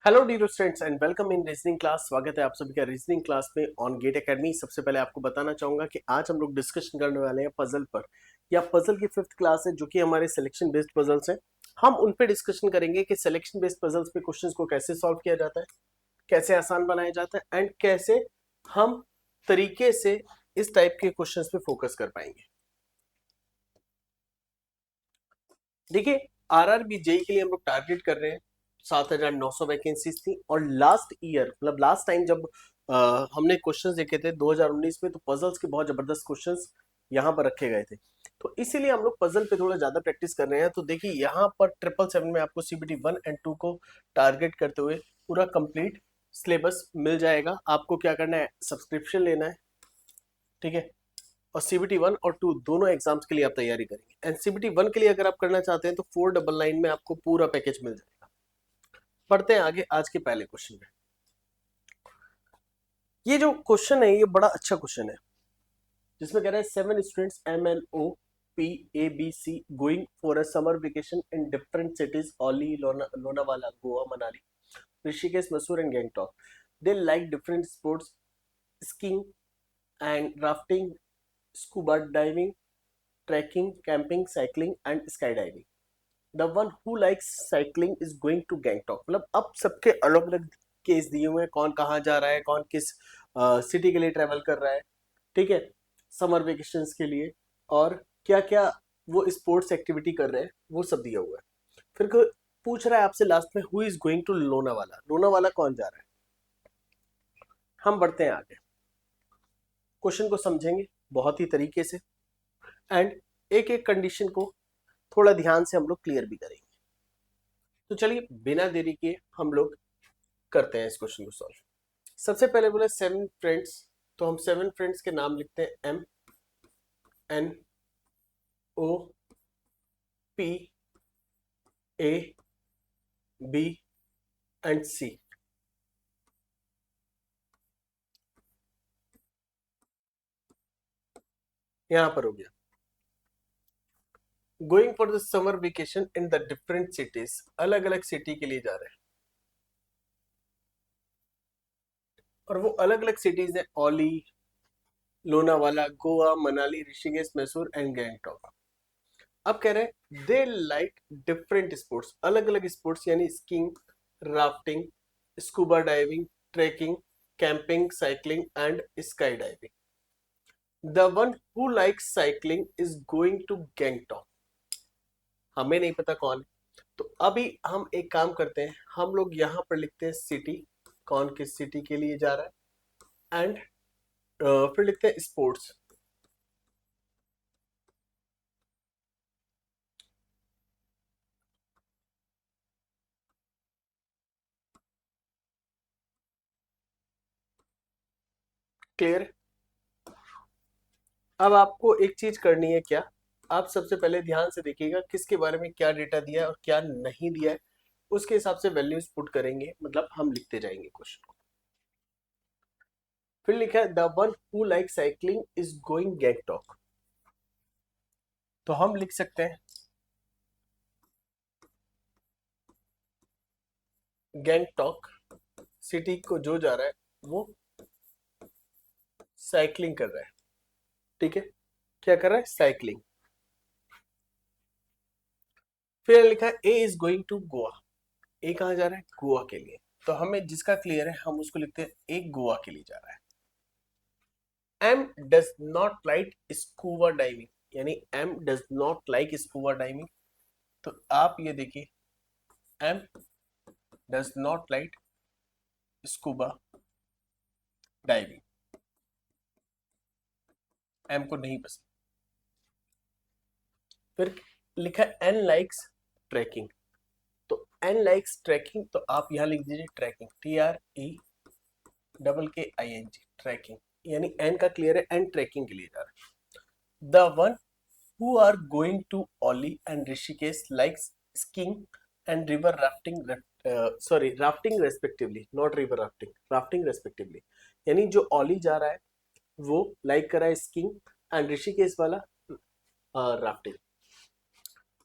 Hello dear students and welcome in reasoning class. स्वागत है आप सभी का रीजनिंग क्लास में ऑन गेट एकेडमी। सबसे पहले आपको बताना चाहूंगा कि आज हम लोग डिस्कशन करने वाले हैं पजल पर, या पजल की फिफ्थ क्लास है जो कि हमारे सिलेक्शन बेस्ड पजल्स हैं। हम उन पे डिस्कशन करेंगे कि सिलेक्शन बेस्ड पजल्स पे क्वेश्चंस को कैसे सॉल्व किया जाता है, कैसे आसान बनाया जाता है एंड कैसे हम तरीके से इस टाइप के क्वेश्चंस पे फोकस कर पाएंगे। देखिए, आरआरबी जेई के लिए हम लोग टारगेट कर रहे हैं 7,900 वैकेंसीज थी, और लास्ट ईयर मतलब लास्ट टाइम जब हमने क्वेश्चंस देखे थे 2019 में, तो पजल्स के बहुत जबरदस्त क्वेश्चंस यहाँ पर रखे गए थे। तो इसीलिए हम लोग पजल पे थोड़ा ज्यादा प्रैक्टिस कर रहे हैं। तो देखिए, यहाँ पर 777 में आपको सीबीटी 1 एंड 2 को टारगेट करते हुए पूरा कंप्लीट सिलेबस मिल जाएगा। आपको क्या करना है, सब्सक्रिप्शन लेना है, ठीक है। और सीबीटी 1 और 2 दोनों एग्जाम्स के लिए आप तैयारी करेंगे। एंड सीबीटी 1 के लिए अगर आप करना चाहते हैं तो 499 में आपको पूरा पैकेज मिल जाएगा। पढ़ते हैं आगे आज के पहले क्वेश्चन में। ये जो क्वेश्चन है ये बड़ा अच्छा क्वेश्चन है, जिसमें कह रहा है 7 students MNO PABC going for a summer vacation in different cities Auli, Lonavala, Goa, Manali, Rishikesh, Mysore and Gangtok. They like different sports, skiing and rafting, scuba diving, trekking, camping, cycling and sky diving. The one who likes cycling is going to Gangtok. मतलब अब सबके अलग अलग case दिए हुए हैं, कौन कहाँ जा रहा है, कौन किस सिटी के लिए ट्रेवल कर रहा है, ठीक है, समर वेकेशन के लिए, और क्या क्या वो स्पोर्ट्स एक्टिविटी कर रहे हैं, वो सब दिया हुआ है। फिर पूछ रहा है आपसे लास्ट में, who is going to Lonavala. Lonavala कौन जा रहा है। हम बढ़ते हैं आगे, क्वेश्चन को समझेंगे बहुत ही तरीके से एंड एक एक कंडीशन को थोड़ा ध्यान से हम लोग क्लियर भी करेंगे। तो चलिए बिना देरी के हम लोग करते हैं इस क्वेश्चन को सॉल्व। सबसे पहले बोले 7 फ्रेंड्स, तो हम 7 फ्रेंड्स के नाम लिखते हैं MNOPABC। यहां पर हो गया। Going for the summer vacation in the different cities, अलग अलग सिटी के लिए जा रहे हैं, और वो अलग अलग सिटीज है ओली, लोनावाला, गोवा, मनाली, ऋषिकेश, मैसूर एंड गैंगटॉक। अब कह रहे हैं दे लाइक डिफरेंट स्पोर्ट्स, अलग अलग स्पोर्ट्स, यानी skiing, rafting, scuba diving, trekking, camping, cycling and sky diving. The one who likes cycling is going to Gangtok. हमें नहीं पता कौन है, तो अभी हम एक काम करते हैं, हम लोग यहां पर लिखते हैं सिटी, कौन किस सिटी के लिए जा रहा है, एंड फिर लिखते हैं स्पोर्ट्स। क्लियर। अब आपको एक चीज करनी है, क्या, आप सबसे पहले ध्यान से देखिएगा किसके बारे में क्या डेटा दिया है और क्या नहीं दिया है, उसके हिसाब से वैल्यूज पुट करेंगे, मतलब हम लिखते जाएंगे क्वेश्चन को। फिर लिखा है the one who like cycling is going Gangtok, तो हम लिख सकते हैं गैंगटॉक सिटी को जो जा रहा है वो साइकिलिंग कर रहा है, ठीक है, क्या कर रहा है, साइकिलिंग। फिर लिखा है ए इज गोइंग टू गोवा, ए कहां जा रहा है, गोवा के लिए। तो हमें जिसका क्लियर है हम उसको लिखते हैं ए गोवा के लिए जा रहा है। M does not like scuba diving, यानी M does not like scuba diving, तो आप ये देखिए M does not like scuba diving, M को नहीं पसंद। फिर लिखा एन लाइक्स ट्रैकिंग, तो एन लाइक्स ट्रैकिंग, तो आप यहां लिख दीजिए ट्रैकिंग, TREKKING, ट्रैकिंग, यानी एन का क्लियर है, एन ट्रैकिंग के लिए जा रहा है। The one who are going to Auli and Rishikesh likes skiing and river rafting, sorry rafting respectively, not river rafting, rafting respectively, यानी जो ओली जा रहा है वो लाइक कर रहा है स्कीइंग, एंड ऋषिकेश वाला राफ्टिंग।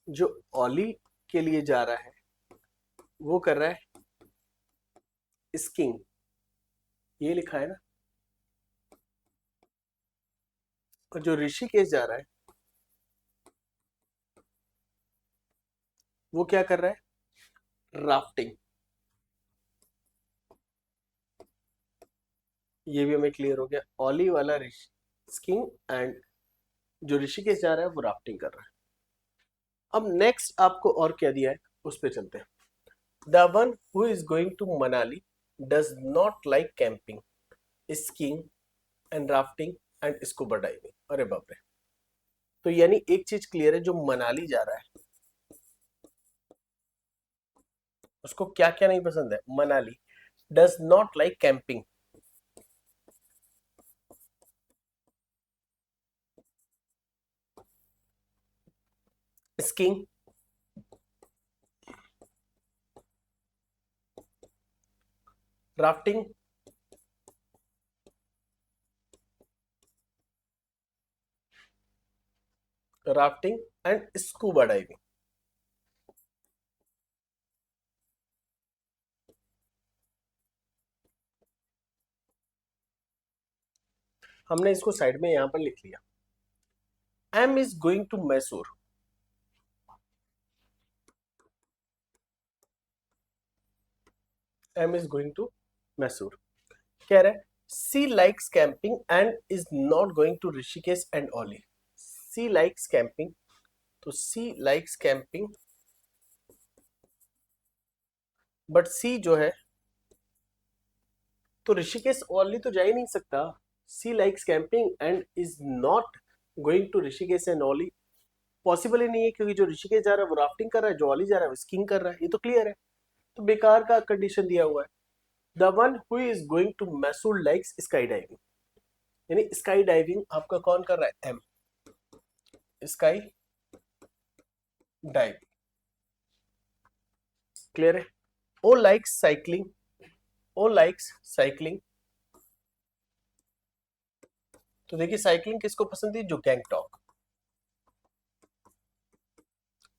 जो ओली के लिए जा रहा है वो कर रहा है स्कीइंग, ये लिखा है ना। और जो ऋषिकेश जा रहा है वो क्या कर रहा है, राफ्टिंग। ये भी हमें क्लियर हो गया, ओली वाला स्कीइंग, एंड जो ऋषिकेश जा रहा है वो राफ्टिंग कर रहा है। अब नेक्स्ट आपको और क्या दिया है उस पे चलते हैं। The one who is going to Manali does not like camping, skiing and rafting and scuba diving. अरे बाप रे। तो यानी एक चीज क्लियर है, जो मनाली जा रहा है उसको क्या क्या नहीं पसंद है। Manali does not like camping, skiing, rafting, rafting and scuba diving. हमने इसको साइड में यहां पर लिख लिया। M is going to Mysore, M is going to Mysore. कह रहा है C likes camping and is not going to Rishikesh and Auli. C likes camping, तो C likes camping, but C जो है तो ऋषिकेश ओनली तो जा ही नहीं सकता। C likes camping and is not going to Rishikesh and Auli, possible ही नहीं है, क्योंकि जो ऋषिकेश जा रहा है वो राफ्टिंग कर रहा है, जो ओली जा रहा है वो स्कीइंग कर रहा है, ये तो क्लियर है। तो बेकार का कंडीशन दिया हुआ है। The one who is going to Mysore likes sky diving, यानी स्काई डाइविंग आपका कौन कर रहा है, एम, स्काई डाइविंग। क्लियर है। ओ लाइक्स साइकिलिंग, ओ लाइक्स साइकिलिंग, तो देखिए साइकिलिंग किसको पसंद थी, जो गैंगटॉक।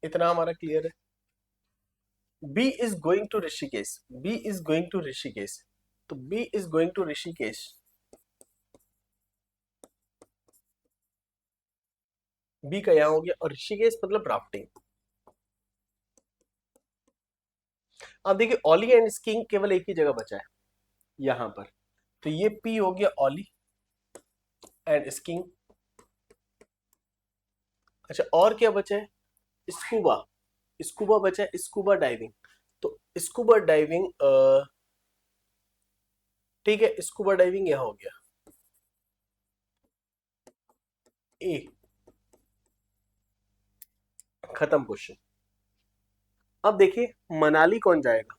इतना हमारा क्लियर है। B is going to Rishikesh, B is going to Rishikesh, तो B is going to Rishikesh, B का यहां हो गया, और ऋषिकेश मतलब राफ्टिंग। अब देखिए ओली एंड स्कीइंग केवल एक ही जगह बचा है यहां पर, तो ये पी हो गया ओली एंड स्कीइंग। अच्छा और क्या बचा है, स्कूबा, स्कूबा बचा है, स्कूबा डाइविंग। तो स्कूबा डाइविंग, ठीक है, स्कूबा डाइविंग यहां हो गया ए, खत्म क्वेश्चन। अब देखिए मनाली कौन जाएगा,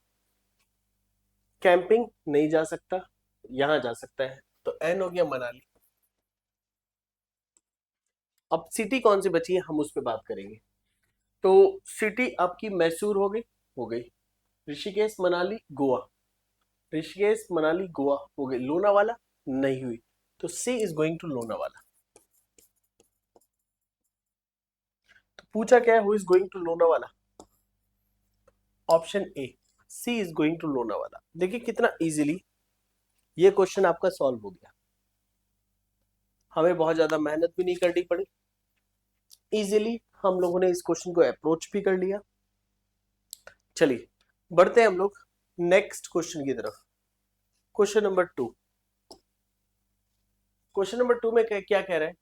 कैंपिंग नहीं जा सकता, यहां जा सकता है, तो एन हो गया मनाली। अब सिटी कौन सी बची है हम उस पर बात करेंगे। तो सिटी आपकी मैसूर हो गई, ऋषिकेश मनाली गोवा, ऋषिकेश मनाली गोवा हो गई, लोनावाला नहीं हुई, तो she is going to Lonavala. तो पूछा क्या है, who is going to Lonavala, option A, she is going to Lonavala. देखिए कितना इजीली ये क्वेश्चन आपका सॉल्व हो गया, हमें बहुत ज्यादा मेहनत भी नहीं करनी पड़ी, इजीली हम लोगों ने इस क्वेश्चन को अप्रोच भी कर लिया। चलिए बढ़ते हैं हम लोग नेक्स्ट क्वेश्चन की तरफ। क्वेश्चन नंबर 2, क्वेश्चन नंबर 2 में क्या कह रहा है,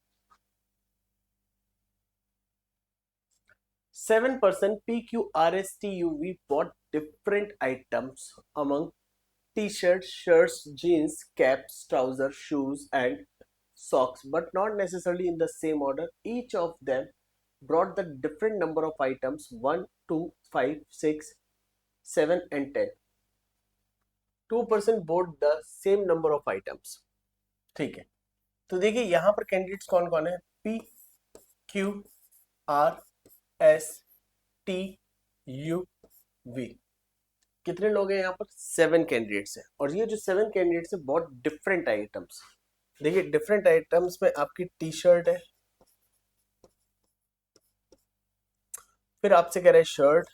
7% PQRSTUV bought different items among t-shirts, shirts, jeans, caps, trousers, shoes, and socks, but not necessarily in the same order. Each of them brought the different number of items 1, 2, 5, 6, 7, and 10. 2% bought the same number of items. ठीक है, तो देखिए यहां पर candidates कौन कौन है, P, Q, R, S, T, U, V। कितने लोग हैं यहाँ पर, 7 कैंडिडेट्स हैं, और ये जो 7 कैंडिडेट्स है बहुत डिफरेंट आइटम्स। देखिए डिफरेंट आइटम्स में आपकी टी शर्ट है, फिर आपसे कह रहा है शर्ट,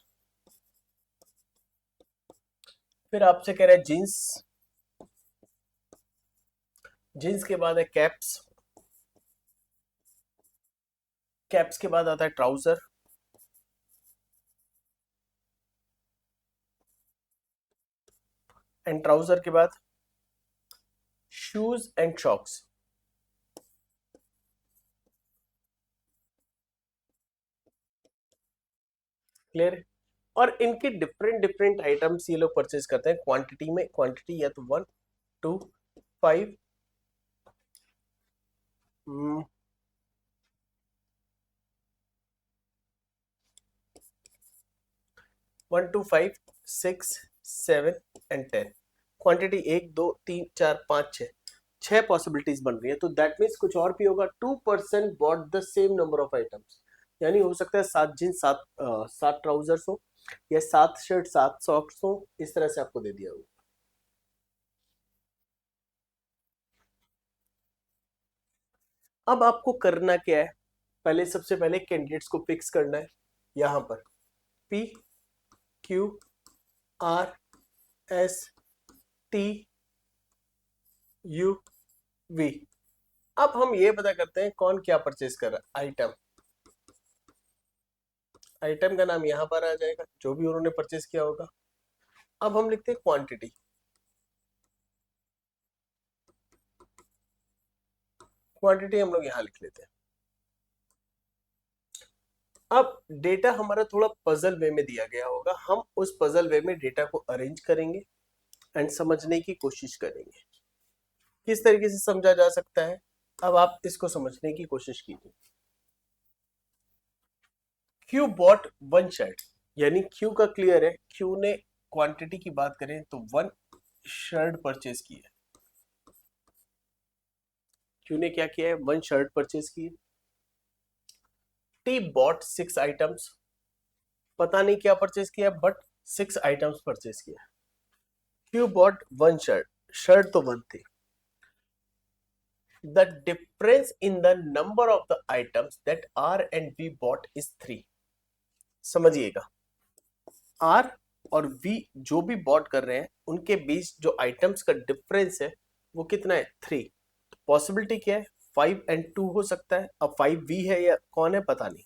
फिर आपसे कह रहा है जीन्स, जीन्स के बाद है कैप्स, कैप्स के बाद आता है ट्राउजर, एंड ट्राउजर के बाद शूज एंड शॉक्स। क्लियर। और इनके डिफरेंट डिफरेंट आइटम्स ये लोग परचेज करते हैं क्वांटिटी में, क्वांटिटी या तो 1 2 5, 1 2 5 6 7 एंड 10। क्वांटिटी 1 2 3 4 5 6, 6 पॉसिबिलिटीज बन रही है। तो दैट मीन्स कुछ और भी होगा। 2% bot the same number of items, यानी हो सकता है 7 जींस 7 ट्राउजर्स हो, या 7 शर्ट 7 सॉक्स हो, इस तरह से आपको दे दिया होगा। अब आपको करना क्या है, पहले सबसे पहले कैंडिडेट्स को फिक्स करना है। यहां पर P Q R S T U V. अब हम ये पता करते हैं कौन क्या परचेज कर रहा है। आइटम, आइटम का नाम यहां पर आ जाएगा जो भी उन्होंने परचेज किया होगा। अब हम लिखते हैं क्वांटिटी, क्वांटिटी हम लोग यहां लिख लेते हैं। अब डेटा हमारा थोड़ा पजल वे में दिया गया होगा, हम उस पजल वे में डेटा को अरेंज करेंगे एंड समझने की कोशिश करेंगे। किस तरीके से समझा जा सकता है, अब आप इसको समझने की कोशिश कीजिए। क्यू बॉट 1 शर्ट, यानी क्यू का क्लियर है, क्यू ने क्वांटिटी की बात करें तो 1 शर्ट परचेज की है। क्यू ने क्या किया है, 1 शर्ट परचेज की है। टी बॉट 6 आइटम्स, पता नहीं क्या परचेज किया बट 6 आइटम्स परचेज किया। क्यू बॉट 1 शर्ट, शर्ट तो 1 थी। The difference in the number of the items that R and V bought is 3। समझिएगा, आर और वी जो भी बॉट कर रहे हैं उनके बीच जो आइटम्स का डिफरेंस है वो कितना है, 3। पॉसिबिलिटी क्या है, 5 एंड 2 हो सकता है। अब 5 वी है या कौन है पता नहीं,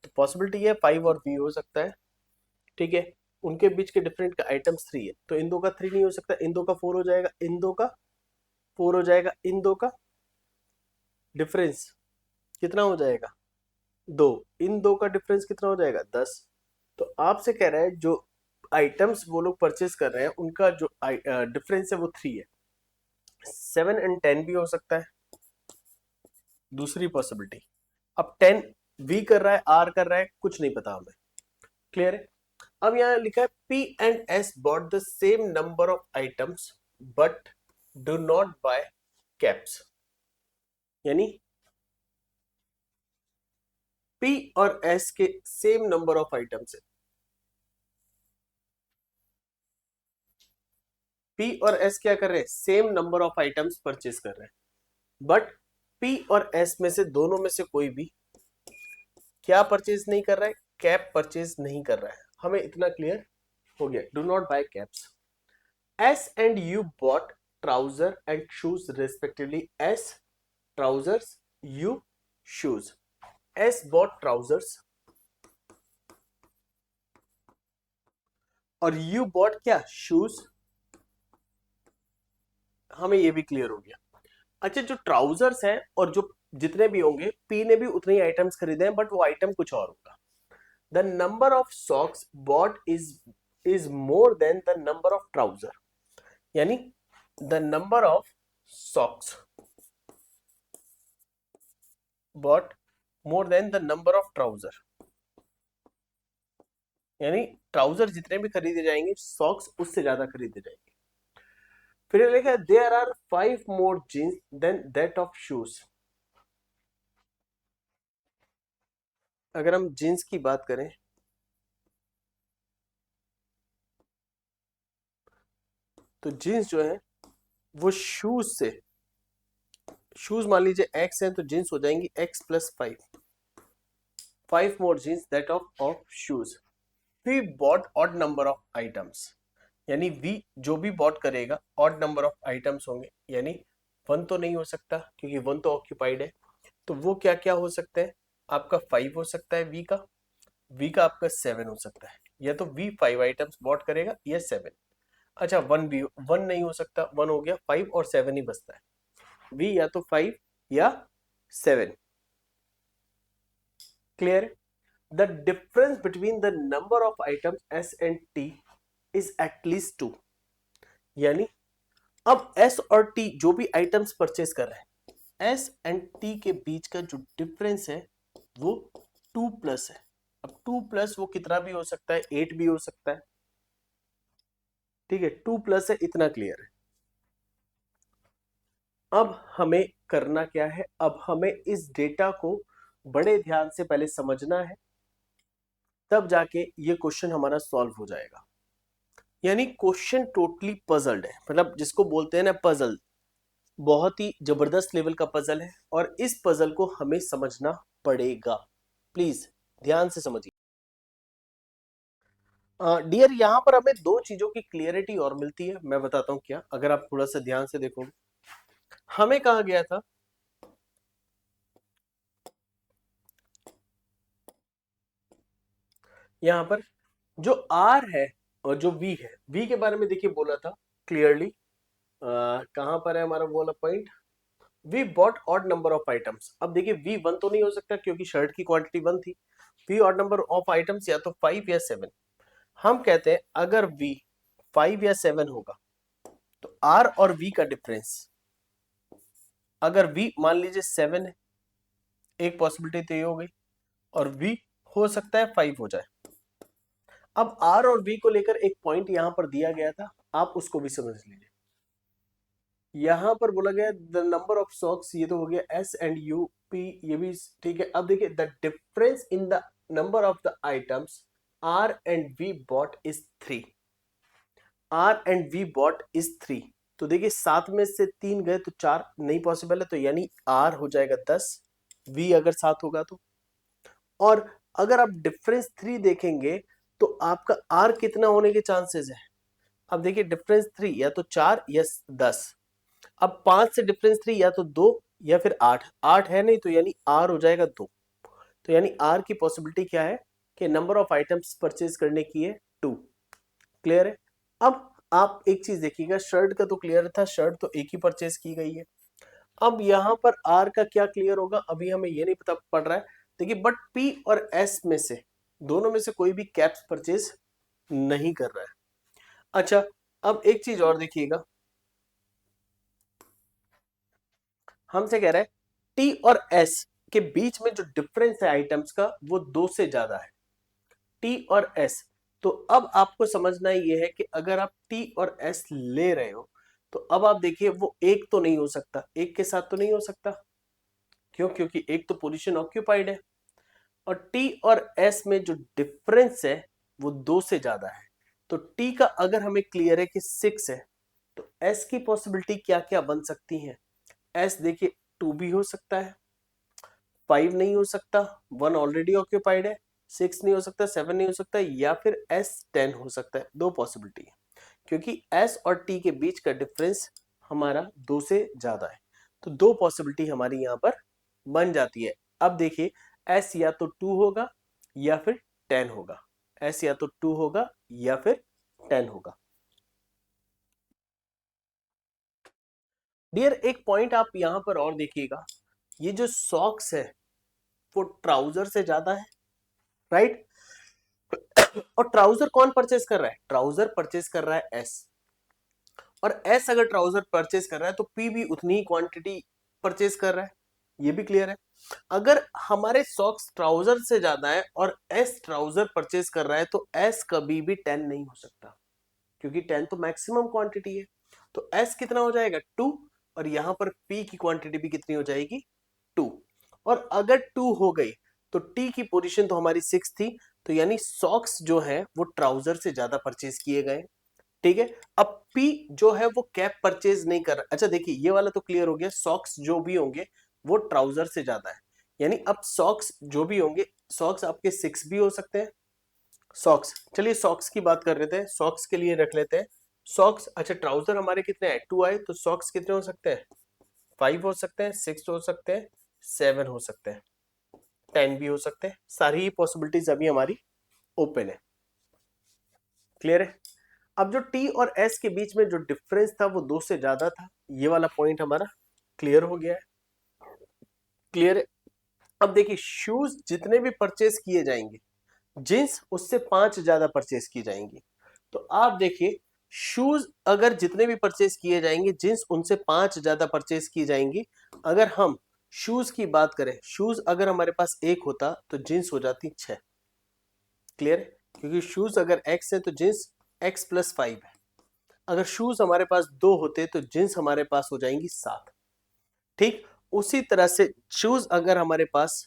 तो पॉसिबिलिटी है 5 और वी हो सकता है। ठीक है, उनके बीच के डिफरेंट का आइटम्स 3 है, तो इन दो का 3 नहीं हो सकता, इन दो का 4 हो जाएगा, इन दो का 4 हो जाएगा, इन दो का डिफरेंस कितना हो जाएगा, 2। इन दो का डिफरेंस कितना हो जाएगा, 10। तो आपसे कह रहा है जो आइटम्स वो लोग परचेज कर रहे हैं उनका जो डिफरेंस है वो 3 है। 7 एंड 10 भी हो सकता है, दूसरी पॉसिबिलिटी। अब 10 वी कर रहा है, आर कर रहा है, कुछ नहीं पता हमें। क्लियर है। अब यहां लिखा है P and S bought the same number of items but do not buy caps, यानी पी और एस के सेम नंबर ऑफ आइटम्स है। पी और एस क्या कर रहे हैं, same number of items purchase कर रहे हैं, बट पी और एस में से दोनों में से कोई भी क्या परचेज नहीं कर रहा है, कैप परचेज नहीं कर रहा है। हमें इतना क्लियर हो गया, do not buy caps. S and U bought trouser and shoes respectively. S trousers, U shoes. S bought trousers और यू बॉट क्या, शूज। हमें ये भी क्लियर हो गया। अच्छा, जो ट्राउजर्स हैं और जो जितने भी होंगे, पी ने भी उतने ही आइटम्स खरीदे हैं बट वो आइटम कुछ और होगा। The number of socks bought is more than the number of trouser, यानी the number of socks bought more than the number of trouser, यानी ट्राउजर जितने भी खरीदे जाएंगे सॉक्स उससे ज्यादा खरीदे जाएंगे। फिर लिखा है there are 5 more jeans then that of shoes. अगर हम जीन्स की बात करें तो जीन्स जो है वो शूज से, शूज मान लीजिए एक्स है तो जीन्स हो जाएंगी X plus 5 more jeans that of shoes. V bought odd number of items, यानी वी जो भी बॉट करेगा ऑड नंबर ऑफ आइटम्स होंगे, यानी 1 तो नहीं हो सकता क्योंकि 1 तो ऑक्यूपाइड है, तो वो क्या क्या हो सकता है, आपका 5 हो सकता है वी का आपका 7 हो सकता है, या तो वी 5 आइटम्स बॉट करेगा या 7। अच्छा 1 भी 1 नहीं हो सकता, 1 हो गया, 5 और 7 ही बचता है, वी या तो 5 या 7। Clear? The difference between the number of items S and T is at least 2, यानी अब एस और टी जो भी आइटम्स परचेज कर रहे हैं, एस एंड टी के बीच का जो डिफरेंस है वो 2 प्लस है। अब 2 प्लस वो कितना भी हो सकता है, 8 भी हो सकता है, ठीक है, 2 प्लस है, इतना क्लियर है। अब हमें करना क्या है, अब हमें इस डेटा को बड़े ध्यान से पहले समझना है, तब जाके ये क्वेश्चन हमारा सॉल्व हो जाएगा। यानी क्वेश्चन टोटली पजल्ड है, मतलब जिसको बोलते हैं ना पजल, बहुत ही जबरदस्त लेवल का पजल है और इस पजल को हमें समझना पड़ेगा। प्लीज ध्यान से समझिए। डियर यहाँ पर हमें दो चीजों की क्लियरिटी और मिलती है, मैं बताता हूँ क्या। अगर आप थोड़ा सा ध्यान से देखोगे, हमें कहा गया था यहाँ पर जो R है और जो V है, V के बारे में देखिए बोला था क्लियरली, कहां पर है हमारा वो वाला point, V bought odd number of items. अब देखिए वी 1 तो नहीं हो सकता क्योंकि शर्ट की क्वांटिटी 1 थी, V odd number of items या तो 5 या 7। हम कहते हैं अगर वी 5 या 7 होगा तो आर और वी का डिफरेंस, अगर वी मान लीजिए 7 है, एक पॉसिबिलिटी तो ये हो गई, और वी हो सकता है 5 हो जाए। अब आर और वी को लेकर एक पॉइंट यहां पर दिया गया था, आप उसको भी समझ लीजिए। यहां पर बोला गया द नंबर ऑफ सॉक्स, ये तो हो गया एस एंड यू पी, ये भी ठीक है। अब देखिए the difference in the number of the items R and V bought is 3, R and V bought is 3। तो देखिए 7 में से 3 गए तो 4 नहीं पॉसिबल है, तो यानी आर हो जाएगा 10, वी अगर 7 होगा तो। और अगर आप डिफरेंस 3 देखेंगे तो आपका आर कितना होने के चांसेस है, अब देखिए डिफरेंस 3 या तो 4 या 10। अब 5 से डिफरेंस 3 या तो 2 या फिर 8, 8 है नहीं, तो यानी आर हो जाएगा 2। तो यानी आर की पॉसिबिलिटी क्या है कि नंबर ऑफ आइटम्स परचेज करने की है 2। क्लियर है? अब आप एक चीज देखिएगा, शर्ट का तो क्लियर था, शर्ट तो एक ही परचेज की गई है। अब यहां पर आर का क्या क्लियर होगा, अभी हमें ये नहीं पता पड़ रहा है। देखिए बट पी और एस में से, दोनों में से कोई भी कैप्स परचेज नहीं कर रहा है। अच्छा अब एक चीज और देखिएगा, हमसे कह रहा है टी और एस के बीच में जो डिफरेंस है आइटम्स का वो 2 से ज्यादा है, टी और एस। तो अब आपको समझना ये है कि अगर आप टी और एस ले रहे हो तो अब आप देखिए वो एक तो नहीं हो सकता, एक के साथ तो नहीं हो सकता, क्यों, क्योंकि एक तो पोजीशन ऑक्यूपाइड है, और टी और एस में जो डिफरेंस है वो 2 से ज्यादा है। तो टी का अगर हमें क्लियर है कि 6 है, तो एस की पॉसिबिलिटी क्या क्या बन सकती है। एस देखिए 2 भी हो सकता है, 5 नहीं हो सकता, 1 ऑलरेडी ऑक्यूपाइड है, 6 नहीं हो सकता, 7 नहीं हो सकता, या फिर एस 10 हो सकता है। दो पॉसिबिलिटी है क्योंकि एस और टी के बीच का डिफरेंस हमारा 2 से ज्यादा है, तो दो पॉसिबिलिटी हमारी यहां पर बन जाती है। अब देखिए एस या तो 2 होगा या फिर 10 होगा, एस या तो 2 होगा या फिर 10 होगा। डियर एक पॉइंट आप यहां पर और देखिएगा, ये जो सॉक्स है वो ट्राउजर से ज्यादा है, राइट? और ट्राउजर कौन परचेज कर रहा है, ट्राउजर परचेज कर रहा है एस, और एस अगर ट्राउजर परचेज कर रहा है तो पी भी उतनी ही क्वांटिटी परचेज कर रहा है, ये भी क्लियर है। अगर हमारे सॉक्स ट्राउजर से ज्यादा है और एस ट्राउजर परचेज कर रहा है तो एस कभी भी 10 नहीं हो सकता, क्योंकि 10 तो मैक्सिमम क्वांटिटी है। तो एस कितना हो जाएगा 2, और यहां पर पी की क्वांटिटी भी कितनी हो जाएगी 2। और अगर 2 हो गई तो टी की पोजीशन तो हमारी 6 थी, तो यानी सॉक्स जो है वो ट्राउजर से ज्यादा परचेज किए गए, ठीक है। अब पी जो है वो कैप परचेज नहीं कर रहा। अच्छा देखिए ये वाला तो क्लियर हो गया, सॉक्स जो भी होंगे वो ट्राउजर से ज्यादा है, यानी अब सॉक्स जो भी होंगे, सॉक्स आपके 6 भी हो सकते हैं। सॉक्स, चलिए सॉक्स की बात कर रहे थे, सॉक्स के लिए रख लेते हैं सॉक्स। अच्छा ट्राउजर हमारे कितने हैं 2 आए, तो सॉक्स कितने हो सकते हैं 5 हो सकते हैं, 6 हो सकते हैं, 7 हो सकते हैं, 10 भी हो सकते हैं। सारी ही पॉसिबिलिटीज अभी हमारी ओपन है। क्लियर है? अब जो टी और एस के बीच में जो डिफरेंस था वो 2 से ज्यादा था, ये वाला पॉइंट हमारा क्लियर हो गया है। क्लियर है? अब देखिए, शूज जितने भी परचेज किए जाएंगे, जींस उससे 5 ज्यादा परचेज की जाएंगी। तो आप देखिए, शूज अगर जितने भी परचेज किए जाएंगे, जींस उनसे 5 ज्यादा परचेज की जाएंगी। अगर हम शूज की बात करें, शूज अगर हमारे पास एक होता तो जींस हो जाती 6। क्लियर है? क्योंकि शूज अगर एक्स है तो जींस x+5 है। अगर शूज हमारे पास 2 होते तो जींस हमारे पास हो जाएंगी 7। ठीक उसी तरह से शूज अगर हमारे पास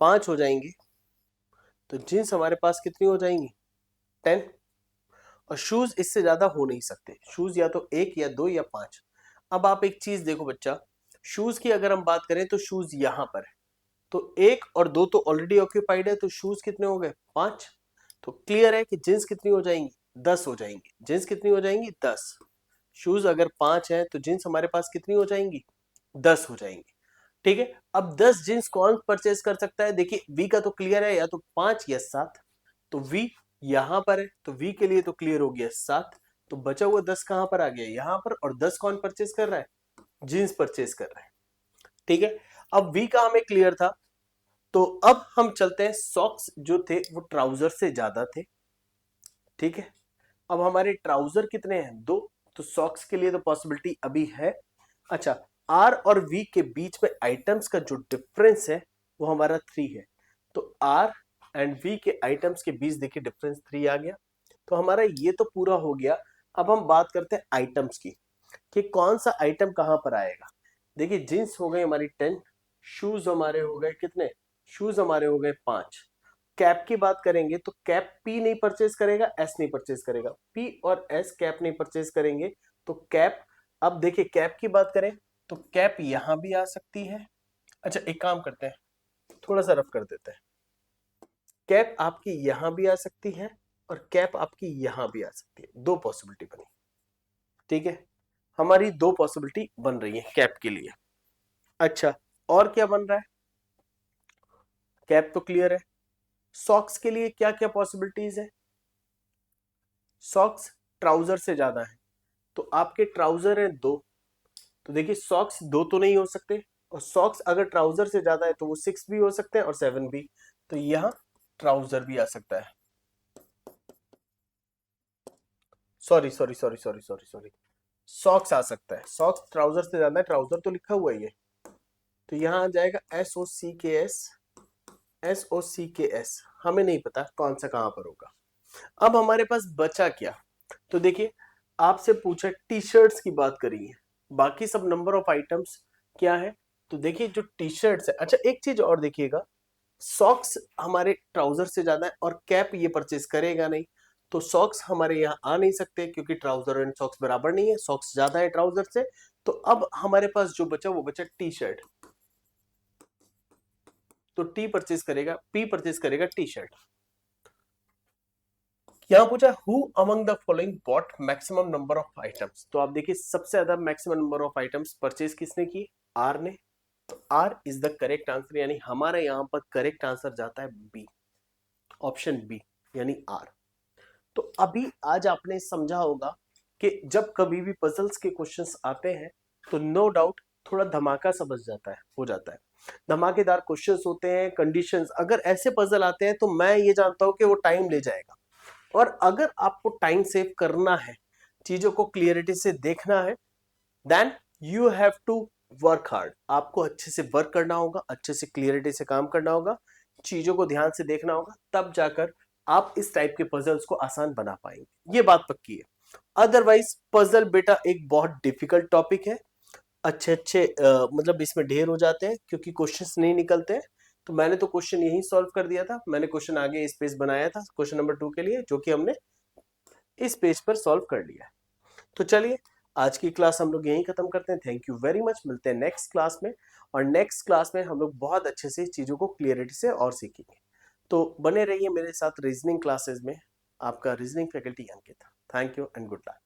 5 हो जाएंगे तो जींस हमारे पास कितनी हो जाएंगी? 10। और शूज इससे ज्यादा हो नहीं सकते, शूज या तो 1 या 2 या 5। अब आप एक चीज देखो बच्चा, शूज की अगर हम बात करें तो शूज यहां पर है, तो 1 और 2 तो ऑलरेडी ऑक्यूपाइड है, तो शूज कितने हो गए? 5। तो क्लियर है कि जींस कितनी हो जाएंगी? 10 हो जाएंगी। जींस कितनी हो जाएंगी? 10। शूज अगर 5 है तो जींस हमारे पास कितनी हो जाएंगी? 10 हो जाएंगी। ठीक है, अब 10 जींस कौन परचेज कर सकता है? देखिए, वी का तो क्लियर है, या तो 5 या 7। तो वी यहां पर है, तो वी के लिए तो क्लियर हो गया 7। तो बचा हुआ 10 कहां पर आ गया? यहां पर। और 10 कौन परचेज कर रहा है? जींस परचेज कर रहा है। ठीक है, अब वी का हमें क्लियर था। तो अब हम चलते हैं, सॉक्स जो थे वो ट्राउजर से ज्यादा थे। ठीक है, अब हमारे ट्राउजर कितने हैं? 2। तो सॉक्स के लिए तो पॉसिबिलिटी अभी है। अच्छा, आर और वी के बीच में आइटम्स का जो डिफरेंस है वो हमारा 3 है। तो आर एंड वी के आइटम्स के बीच देखिए डिफरेंस 3 आ गया। तो हमारा ये तो पूरा हो गया। अब हम बात करते हैं आइटम्स की, कि कौन सा आइटम कहां पर आएगा। देखिए, जींस हो गई हमारी 10, शूज हमारे हो गए कितने? शूज हमारे हो गए 5। कैप की बात करेंगे तो कैप पी नहीं परचेज करेगा, एस नहीं परचेज करेगा। पी और एस कैप नहीं परचेज करेंगे, तो कैप, अब देखिए कैप की बात करें तो कैप यहां भी आ सकती है। अच्छा, एक काम करते हैं, थोड़ा सा रफ कर देते हैं। कैप आपकी यहां भी आ सकती है और कैप आपकी यहां भी आ सकती है। 2 पॉसिबिलिटी बनी। ठीक है, हमारी 2 पॉसिबिलिटी बन रही है कैप के लिए। अच्छा, और क्या बन रहा है? कैप तो क्लियर है। सॉक्स के लिए क्या क्या पॉसिबिलिटीज है? सॉक्स ट्राउजर से ज्यादा है, तो आपके ट्राउजर है 2। तो देखिए, सॉक्स 2 तो नहीं हो सकते, और सॉक्स अगर ट्राउजर से ज्यादा है तो वो 6 भी हो सकते हैं और 7 भी। तो यहां ट्राउजर भी आ सकता है। Sorry sorry sorry sorry sorry sorry, socks आ सकता है। सॉक्स ट्राउजर से ज्यादा है, ट्राउजर तो लिखा हुआ ही है। तो यहां आ जाएगा SOCKS। SOCKS हमें नहीं पता कौन सा कहां पर होगा। अब हमारे पास बचा क्या? तो देखिए, आपसे पूछा टी शर्ट्स की बात करी है, बाकी सब नंबर ऑफ आइटम्स क्या है? तो देखिए, जो टी शर्ट्स है, अच्छा एक चीज और देखिएगा, सॉक्स हमारे ट्राउजर से ज्यादा है और कैप ये परचेज करेगा नहीं। तो सॉक्स हमारे यहाँ आ नहीं सकते, क्योंकि ट्राउजर एंड सॉक्स बराबर नहीं है, सॉक्स ज्यादा है ट्राउजर से। तो अब हमारे पास जो बचा वो बचा टी शर्ट। तो टी परचेज करेगा, पी परचेज करेगा टी शर्ट। यहां पूछा who among the following bought maximum number of items. तो आप देखिए, सबसे ज्यादा maximum number of items purchase किसने की? आर ने। तो R is the correct answer, यानी हमारे यहां पर करेक्ट आंसर जाता है बी, ऑप्शन बी, यानी आर। तो अभी आज आपने समझा होगा कि जब कभी भी पजल्स के क्वेश्चंस आते हैं तो नो डाउट थोड़ा धमाका सा बच जाता है, हो जाता है। धमाकेदार क्वेश्चंस होते हैं, कंडीशंस, अगर ऐसे पजल आते हैं तो मैं ये जानता हूं कि वो टाइम ले जाएगा। और अगर आपको टाइम सेव करना है, चीजों को क्लियरिटी से देखना है, then you have to work hard. आपको अच्छे से वर्क करना होगा, अच्छे से क्लियरिटी से काम करना होगा, चीजों को ध्यान से देखना होगा, तब जाकर आप इस टाइप के पजल्स को आसान बना पाएंगे। ये बात पक्की है। अदरवाइज पजल बेटा एक बहुत डिफिकल्ट टॉपिक है। अच्छे अच्छे मतलब इसमें ढेर हो जाते हैं, क्योंकि क्वेश्चंस नहीं निकलते हैं। तो मैंने तो क्वेश्चन यही सॉल्व कर दिया था, मैंने क्वेश्चन आगे इस पेज बनाया था क्वेश्चन नंबर 2 के लिए, जो कि हमने इस पेज पर सॉल्व कर लिया है। तो चलिए, आज की क्लास हम लोग यहीं खत्म करते हैं। थैंक यू वेरी मच, मिलते हैं नेक्स्ट क्लास में। और नेक्स्ट क्लास में हम लोग बहुत अच्छे से चीजों को क्लियरिटी से और सीखेंगे। तो बने रहिए मेरे साथ रीजनिंग क्लासेस में। आपका reasoning faculty Ankit. Thank you and good luck.